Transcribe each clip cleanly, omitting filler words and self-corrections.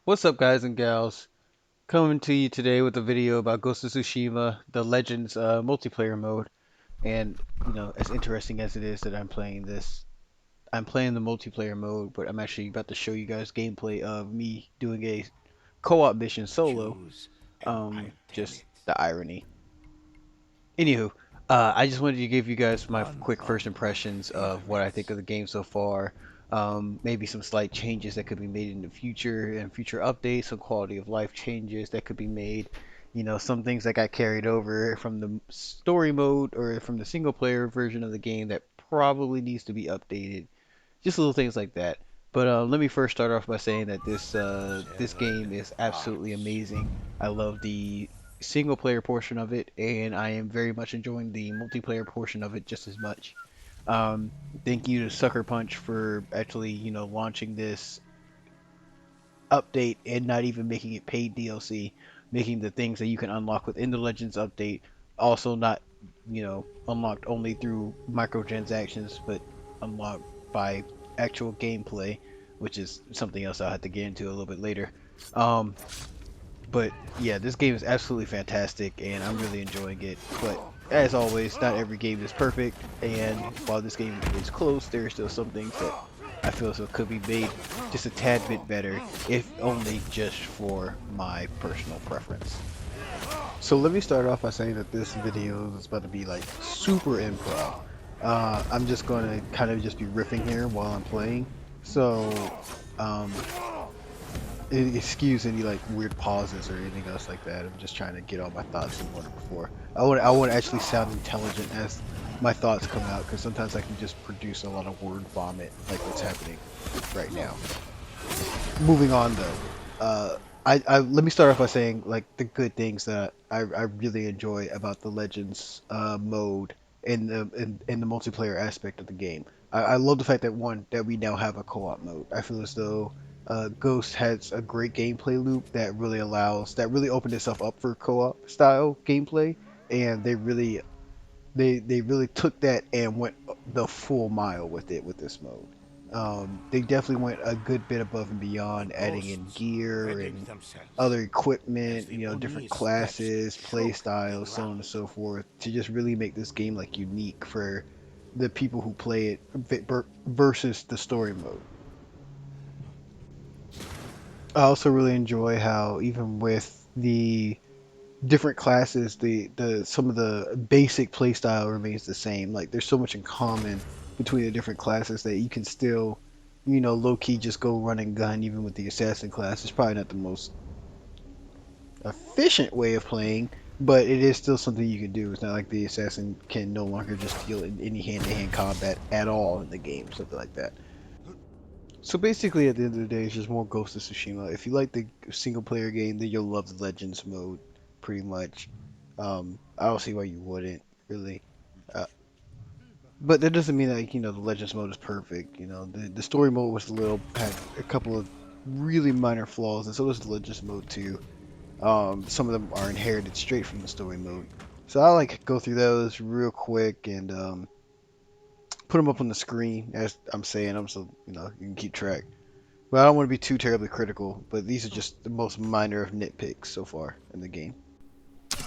What's up, guys and gals? Coming to you today with a video about Ghost of Tsushima, the Legends multiplayer mode. And, as interesting as it is that I'm playing the multiplayer mode, but I'm actually about to show you guys gameplay of me doing a co-op mission solo. Choose and I'll tell Just it. the irony. Anywho, I just wanted to give you guys my quick Unlock first impressions of what I think pyramids. of the game so far. Maybe some slight changes that could be made in the future and future updates, some quality of life changes that could be made. Some things that got carried over from the story mode or from the single player version of the game that probably needs to be updated. Just little things like that. But let me first start off by saying that this Severed game is absolutely hearts. amazing. I love the single player portion of it, and I am very much enjoying the multiplayer portion of it just as much. Um, Thank you to Sucker Punch for actually, launching this update and not even making it paid DLC, making the things that you can unlock within the Legends update also not, unlocked only through microtransactions, but unlocked by actual gameplay, which is something else I'll have to get into a little bit later. Um, but yeah, this game is absolutely fantastic, and I'm really enjoying it. But as always, not every game is perfect, and while this game is close, there are still some things that I feel so could be made just a tad bit better, if only just for my personal preference. So let me start off by saying that this video is about to be like super improv. I'm just going to kind of just be riffing here while I'm playing. So, um, excuse any like weird pauses or anything else like that. I'm just trying to get all my thoughts in order before I want to actually sound intelligent as my thoughts come out, because sometimes I can just produce a lot of word vomit like what's happening right now. Moving on though, I let me start off by saying like the good things that I really enjoy about the Legends mode in the multiplayer aspect of the game. I love the fact that one that we now have a co-op mode. I feel as though Ghost has a great gameplay loop that really opened itself up for co-op style gameplay, and they really took that and went the full mile with it with this mode. They definitely went a good bit above and beyond, adding in Ghosts gear predict and themselves other as equipment, the different only steps to classes, play choke the styles, so on and ground. so forth, to just really make this game like unique for the people who play it versus the story mode. I also really enjoy how even with the different classes, the some of the basic playstyle remains the same. Like there's so much in common between the different classes that you can still, low key just go run and gun even with the assassin class. It's probably not the most efficient way of playing, but it is still something you can do. It's not like the assassin can no longer just deal in any hand-to-hand combat at all in the game, something like that. So basically, at the end of the day, it's just more Ghost of Tsushima. If you like the single player game, then you'll love the Legends mode, pretty much. I don't see why you wouldn't, really. Uh, but that doesn't mean that, the Legends mode is perfect. The story mode had a couple of really minor flaws, and so does the Legends mode too. Some of them are inherited straight from the story mode. So I like go through those real quick and put them up on the screen as I'm saying them, so you can keep track. But I don't want to be too terribly critical, but these are just the most minor of nitpicks so far in the game.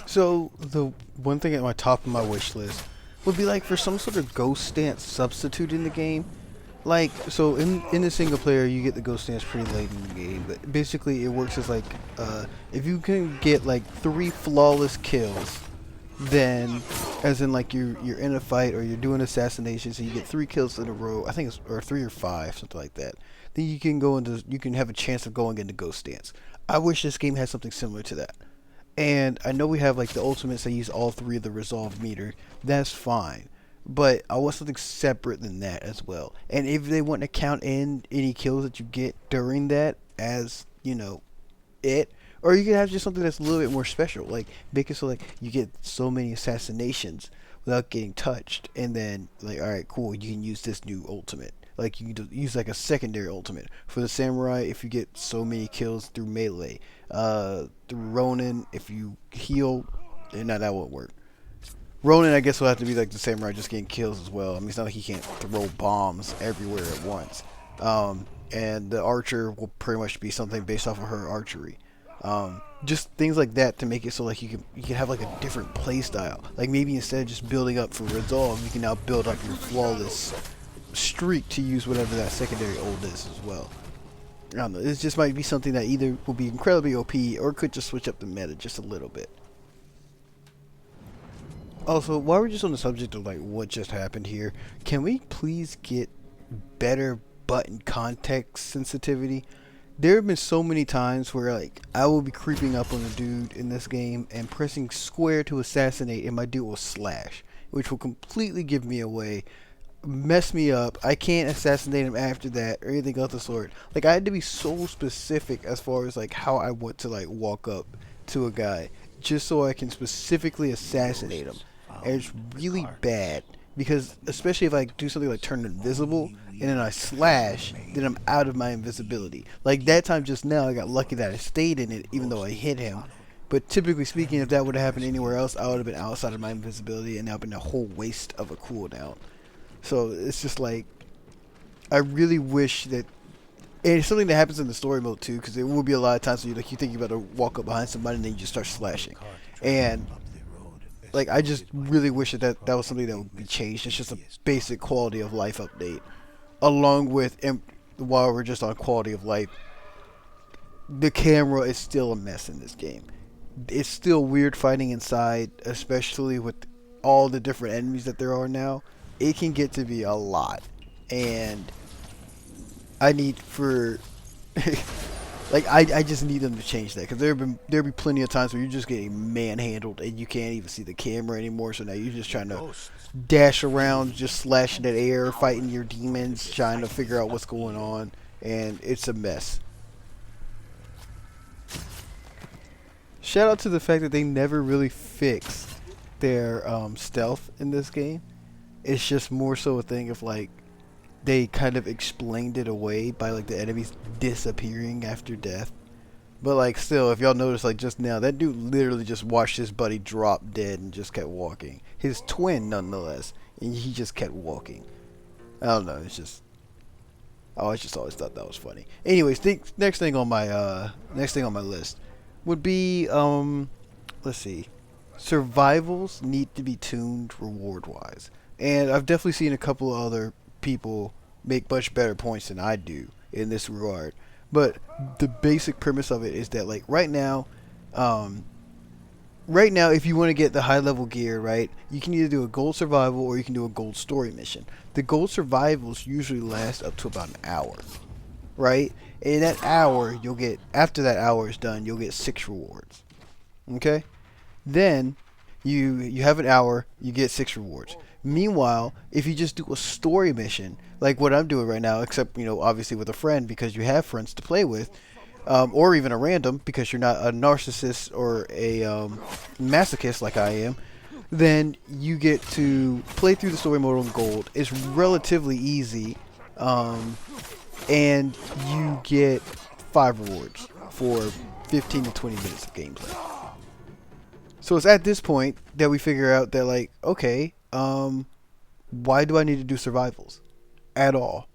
So the one thing at my top of my wish list would be like for some sort of ghost stance substitute in the game. Like so in the single player you get the ghost stance pretty late in the game, but basically it works as like if you can get like 3 flawless kills, then as in like you're in a fight or you're doing assassinations and you get 3 kills in a row, I think it's or 3 or 5, something like that, then you can have a chance of going into ghost stance. I wish this game had something similar to that. And I know we have like the ultimates that use all 3 of the resolve meter. That's fine. But I want something separate than that as well. And if they want to count in any kills that you get during that as, it, or you can have just something that's a little bit more special, like make it so like you get so many assassinations without getting touched, and then like all right, cool, you can use this new ultimate. Like you can use like a secondary ultimate for the samurai if you get so many kills through melee. Through Ronin, if you heal, no, that won't work. Ronin, I guess, will have to be like the samurai, just getting kills as well. I mean, it's not like he can't throw bombs everywhere at once. and the archer will pretty much be something based off of her archery. Just things like that to make it so like you can have like a different play style. Like maybe instead of just building up for resolve, you can now build up your flawless streak to use whatever that secondary ult is as well. I don't know. It just might be something that either will be incredibly OP or could just switch up the meta just a little bit. Also, while we're just on the subject of like what just happened here, can we please get better button context sensitivity? There have been so many times where like I will be creeping up on a dude in this game and pressing square to assassinate, and my dude will slash, which will completely give me away, mess me up. I can't assassinate him after that or anything of the sort. Like I had to be so specific as far as like how I want to like walk up to a guy just so I can specifically assassinate him. And it's really bad because especially if I do something like turn invisible and then I slash, then I'm out of my invisibility. Like that time just now, I got lucky that I stayed in it even though I hit him. But typically speaking, if that would have happened anywhere else, I would have been outside of my invisibility and now been a whole waste of a cooldown. So it's just like, I really wish that, and it's something that happens in the story mode too, because there will be a lot of times where you think you're about to walk up behind somebody and then you just start slashing. And like I just really wish that was something that would be changed. It's just a basic quality of life update. Along with, and while we're just on quality of life, the camera is still a mess in this game. It's still weird fighting inside, especially with all the different enemies that there are now. It can get to be a lot, and I need for like I just need them to change that, because there'll be plenty of times where you're just getting manhandled and you can't even see the camera anymore. So now you're just trying to dash around, just slashing at air, fighting your demons, trying to figure out what's going on, and it's a mess. Shout out to the fact that they never really fixed their stealth in this game. It's just more so a thing of like they kind of explained it away by like the enemies disappearing after death. But like still, if y'all notice, like just now, that dude literally just watched his buddy drop dead and just kept walking. His twin nonetheless, and he just kept walking. I don't know, it's just, I just always thought that was funny. Anyways, next thing on my list would be let's see, survivals need to be tuned reward wise. And I've definitely seen a couple of other people make much better points than I do in this regard. But the basic premise of it is that like right now, if you want to get the high level gear, right, you can either do a gold survival or you can do a gold story mission. The gold survivals usually last up to about an hour, right? And in that hour, you'll get, after that hour is done, you'll get 6 rewards. Okay? Then you have an hour, you get 6 rewards. Meanwhile, if you just do a story mission, like what I'm doing right now, except, you know, obviously with a friend because you have friends to play with, or even a random because you're not a narcissist or a masochist like I am, then you get to play through the story mode on gold. It's relatively easy, and you get 5 rewards for 15 to 20 minutes of gameplay. So it's at this point that we figure out that like, okay, why do I need to do survivals at all?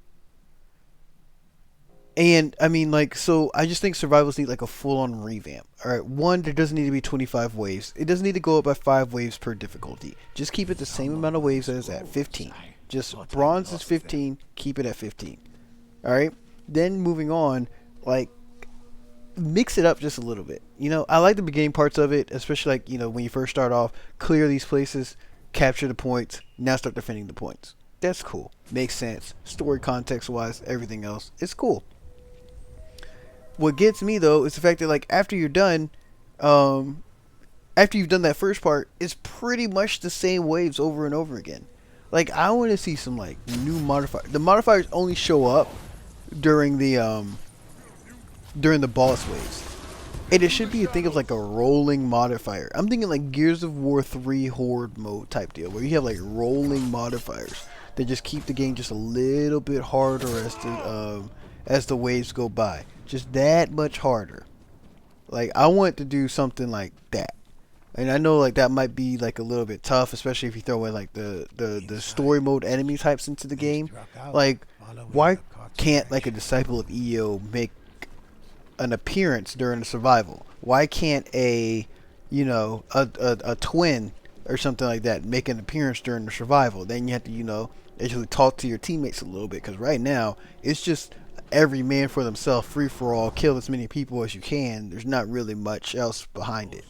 And I mean, like, so I just think survivals need like a full-on revamp. All right, one, there doesn't need to be 25 waves. It doesn't need to go up by 5 waves per difficulty. Just keep it the same amount of waves as at 15. Just bronze is 15, keep it at 15. All right. Then moving on, like, mix it up just a little bit. You know, I like the beginning parts of it, especially like, you know, when you first start off, clear these places, capture the points, now start defending the points. That's cool. Makes sense. Story context wise, everything else, it's cool. What gets me though is the fact that like after you're done, after you've done that first part, it's pretty much the same waves over and over again. Like I want to see some like new modifiers. The modifiers only show up during the boss waves. And it should be a thing of like a rolling modifier. I'm thinking like Gears of War 3 Horde mode type deal, where you have like rolling modifiers that just keep the game just a little bit harder as the waves go by. Just that much harder. Like I want to do something like that. And I know like that might be like a little bit tough, especially if you throw in like the story mode enemy types into the game. Like, why can't like a disciple of EO make an appearance during the survival? Why can't a twin or something like that make an appearance during the survival? Then you have to actually talk to your teammates a little bit, because right now it's just every man for themselves, free for all, kill as many people as you can. There's not really much else behind it.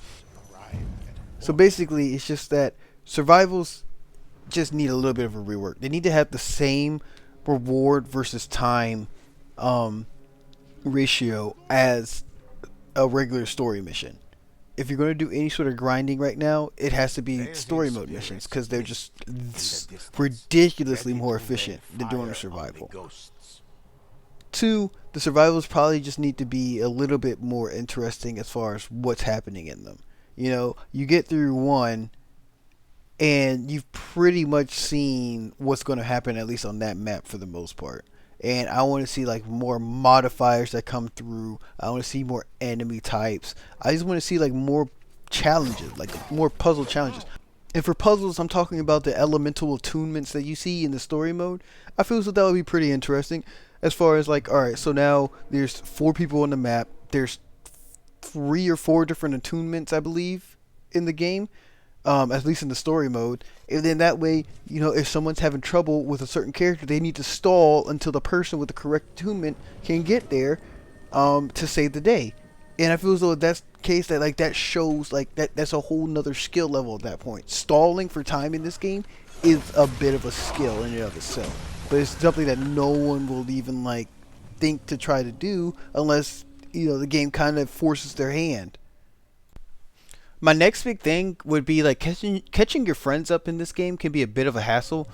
So basically, it's just that survivals just need a little bit of a rework. They need to have the same reward versus time ratio as a regular story mission. If you're going to do any sort of grinding right now, it has to be story mode missions, because they're just ridiculously more efficient than doing a survival. Two, the survivals probably just need to be a little bit more interesting as far as what's happening in them. You get through one, and you've pretty much seen what's going to happen, at least on that map for the most part. And I want to see like more modifiers that come through. I want to see more enemy types. I just want to see like more challenges, like more puzzle challenges. And for puzzles, I'm talking about the elemental attunements that you see in the story mode. I feel as though that would be pretty interesting. As far as like, alright, so now there's 4 people on the map. There's 3 or 4 different attunements, I believe, in the game. At least in the story mode. And then that way, if someone's having trouble with a certain character, they need to stall until the person with the correct attunement can get there to save the day. And I feel as though that's the case, that like that shows like that's a whole nother skill level at that point. Stalling for time in this game is a bit of a skill in and of itself. But it's something that no one will even like think to try to do unless the game kind of forces their hand. My next big thing would be like catching your friends up in this game can be a bit of a hassle.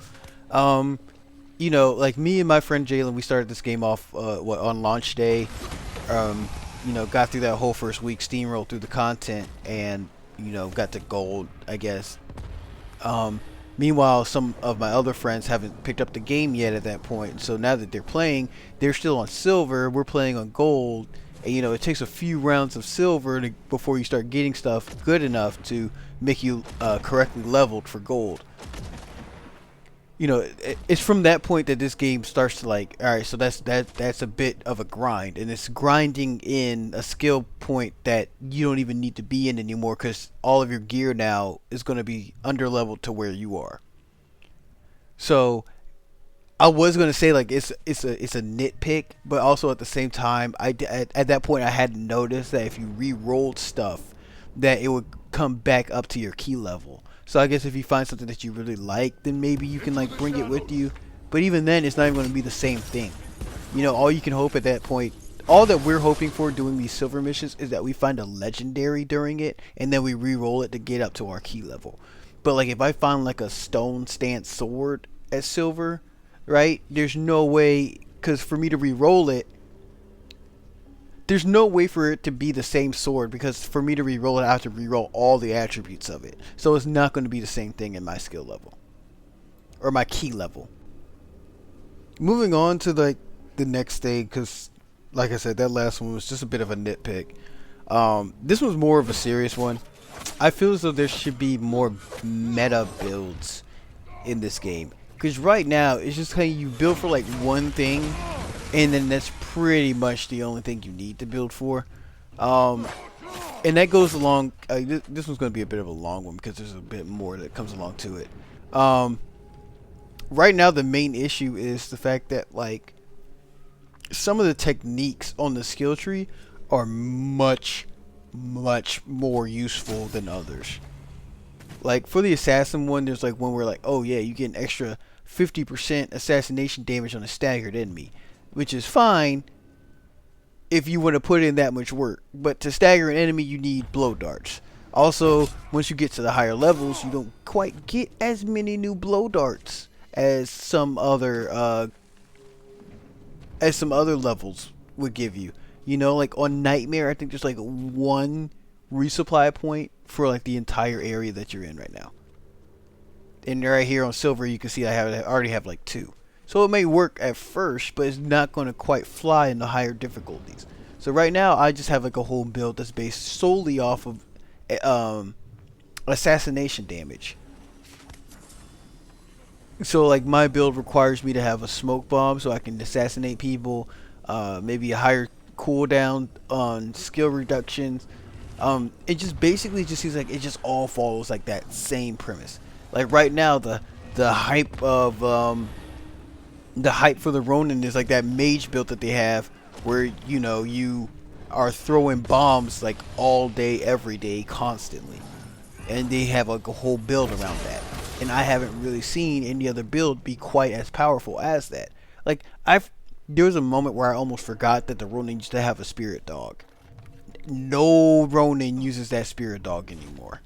Like me and my friend Jalen, we started this game off on launch day. Got through that whole first week, steamrolled through the content, and got to gold, I guess. Meanwhile, some of my other friends haven't picked up the game yet at that point. So now that they're playing, they're still on silver. We're playing on gold. And, it takes a few rounds of silver before you start getting stuff good enough to make you correctly leveled for gold. It's from that point that this game starts to like, alright, so that's a bit of a grind. And it's grinding in a skill point that you don't even need to be in anymore, because all of your gear now is going to be underleveled to where you are. So I was gonna say like it's a nitpick, but also at the same time, at that point I hadn't noticed that if you re-rolled stuff, that it would come back up to your key level. So I guess if you find something that you really like, then maybe you can like bring it with you. But even then, it's not even gonna be the same thing. All you can hope at that point, all that we're hoping for doing these silver missions, is that we find a legendary during it, and then we re-roll it to get up to our key level. But like if I find like a stone stance sword at silver, right, there's no way, because for me to re-roll it, there's no way for it to be the same sword, because for me to re-roll it, I have to re-roll all the attributes of it. So it's not going to be the same thing in my skill level, or my key level. Moving on to like the next thing, because like I said, that last one was just a bit of a nitpick. This one's more of a serious one. I feel as though there should be more meta builds in this game. Because right now, it's just kind of you build for like one thing, and then that's pretty much the only thing you need to build for. And that goes along, this one's going to be a bit of a long one, because there's a bit more that comes along to it. Right now, the main issue is the fact that like some of the techniques on the skill tree are much more useful than others. Like for the assassin one, there's like one where like, oh yeah, you get an extra 50% assassination damage on a staggered enemy, which is fine if you want to put in that much work. But to stagger an enemy, you need blow darts. Also, once you get to the higher levels, you don't quite get as many new blow darts as some other levels would give you. Like on Nightmare, I think there's like 1 resupply point for like the entire area that you're in right now. And right here on Silver, you can see I already have like 2. So it may work at first, but it's not going to quite fly in the higher difficulties. So right now, I just have like a whole build that's based solely off of assassination damage. So like my build requires me to have a smoke bomb so I can assassinate people, maybe a higher cooldown on skill reductions. It just basically just seems like it just all follows like that same premise. Like right now the hype of the hype for the Ronin is like that mage build that they have where you are throwing bombs like all day every day constantly, and they have like a whole build around that, and I haven't really seen any other build be quite as powerful as that. Like there was a moment where I almost forgot that the Ronin used to have a spirit dog. No Ronin uses that spirit dog anymore.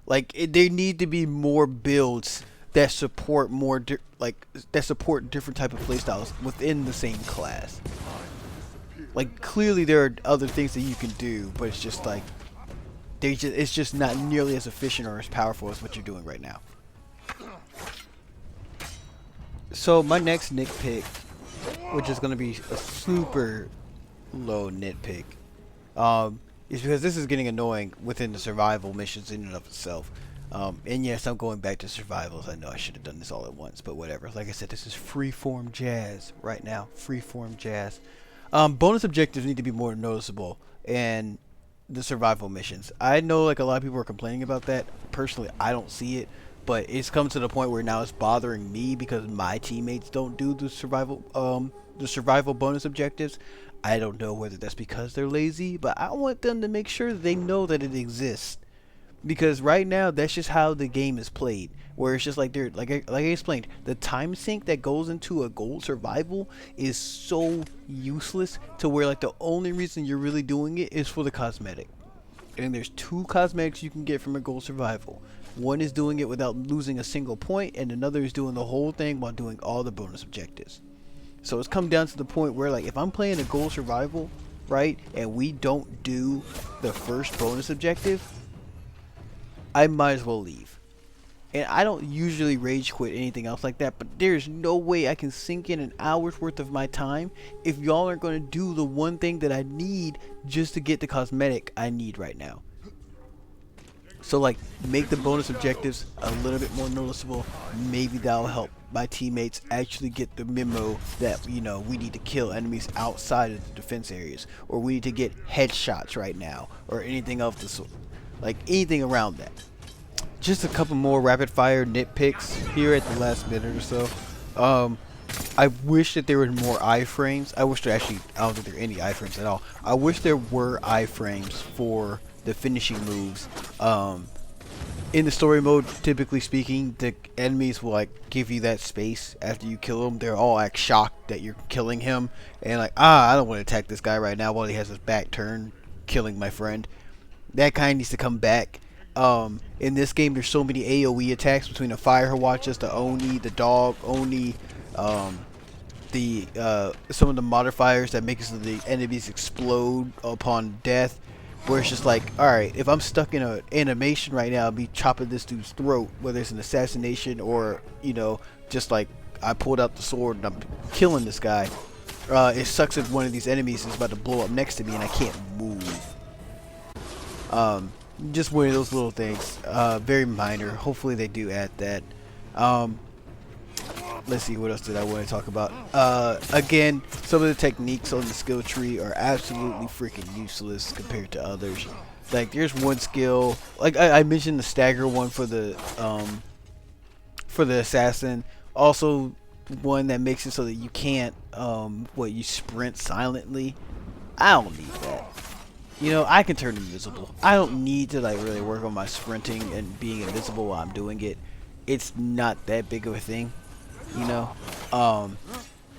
Like there need to be more builds that support that support different type of playstyles within the same class. Like clearly there are other things that you can do, but it's just like it's just not nearly as efficient or as powerful as what you're doing right now. So my next nitpick, which is going to be a super low nitpick, is because this is getting annoying within the survival missions in and of itself. And yes, I'm going back to survivals. I know I should have done this all at once, but whatever. Like I said, this is freeform jazz right now. Freeform jazz. Bonus objectives need to be more noticeable in the survival missions. I know like a lot of people are complaining about that. Personally, I don't see it, but it's come to the point where now it's bothering me because my teammates don't do the survival bonus objectives. I don't know whether that's because they're lazy, but I want them to make sure that they know that it exists. Because right now, that's just how the game is played. Where it's just like they're like I explained, the time sink that goes into a gold survival is so useless to where like the only reason you're really doing it is for the cosmetic. And there's two cosmetics you can get from a gold survival. One is doing it without losing a single point, and another is doing the whole thing while doing all the bonus objectives. So it's come down to the point where like if I'm playing a gold survival, right, and we don't do the first bonus objective, I might as well leave. And I don't usually rage quit anything else like that, but there's no way I can sink in an hour's worth of my time if y'all aren't going to do the one thing that I need just to get the cosmetic I need right now. So like, make the bonus objectives a little bit more noticeable. Maybe that'll help my teammates actually get the memo that, we need to kill enemies outside of the defense areas, or we need to get headshots right now, or anything of the sort. Like anything around that. Just a couple more rapid fire nitpicks here at the last minute or so. I wish that there were more iframes. I don't think there are any iframes at all. I wish there were iframes for the finishing moves. In the story mode, typically speaking, the enemies will like give you that space after you kill them. They're all like shocked that you're killing him, and like, I don't want to attack this guy right now while he has his back turned, killing my friend. That kind of needs to come back. In this game, there's so many AoE attacks between the Fire Watchers, the Oni, the Dog, Oni, some of the modifiers that make it so the enemies explode upon death. Where it's just like, alright, if I'm stuck in an animation right now, I'll be chopping this dude's throat, whether it's an assassination or, just like I pulled out the sword and I'm killing this guy. It sucks if one of these enemies is about to blow up next to me and I can't move. Just one of those little things, very minor. Hopefully they do add that. Let's see, what else did I want to talk about? Again, some of the techniques on the skill tree are absolutely freaking useless compared to others. Like there's one skill, like I mentioned the stagger one for the assassin. Also one that makes it so that you can't you sprint silently. I don't need that. I can turn invisible. I don't need to like really work on my sprinting and being invisible while I'm doing it. It's not that big of a thing,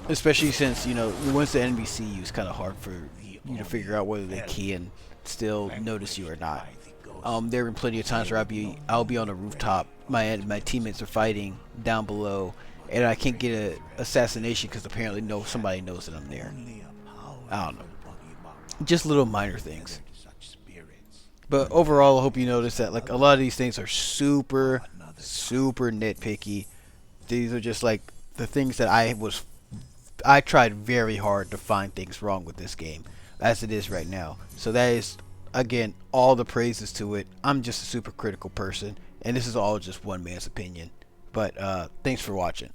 especially since once the enemy see you, it's kind of hard for you to figure out whether they can still notice you or not. There have been plenty of times where I'll be on a rooftop, my teammates are fighting down below, and I can't get an assassination because apparently somebody knows that I'm there. I don't know. Just little minor things. But overall, I hope you notice that like a lot of these things are super nitpicky. These are just like the things that I tried very hard to find things wrong with this game as it is right now. So that is again, all the praises to it. I'm just a super critical person, and this is all just one man's opinion. But thanks for watching.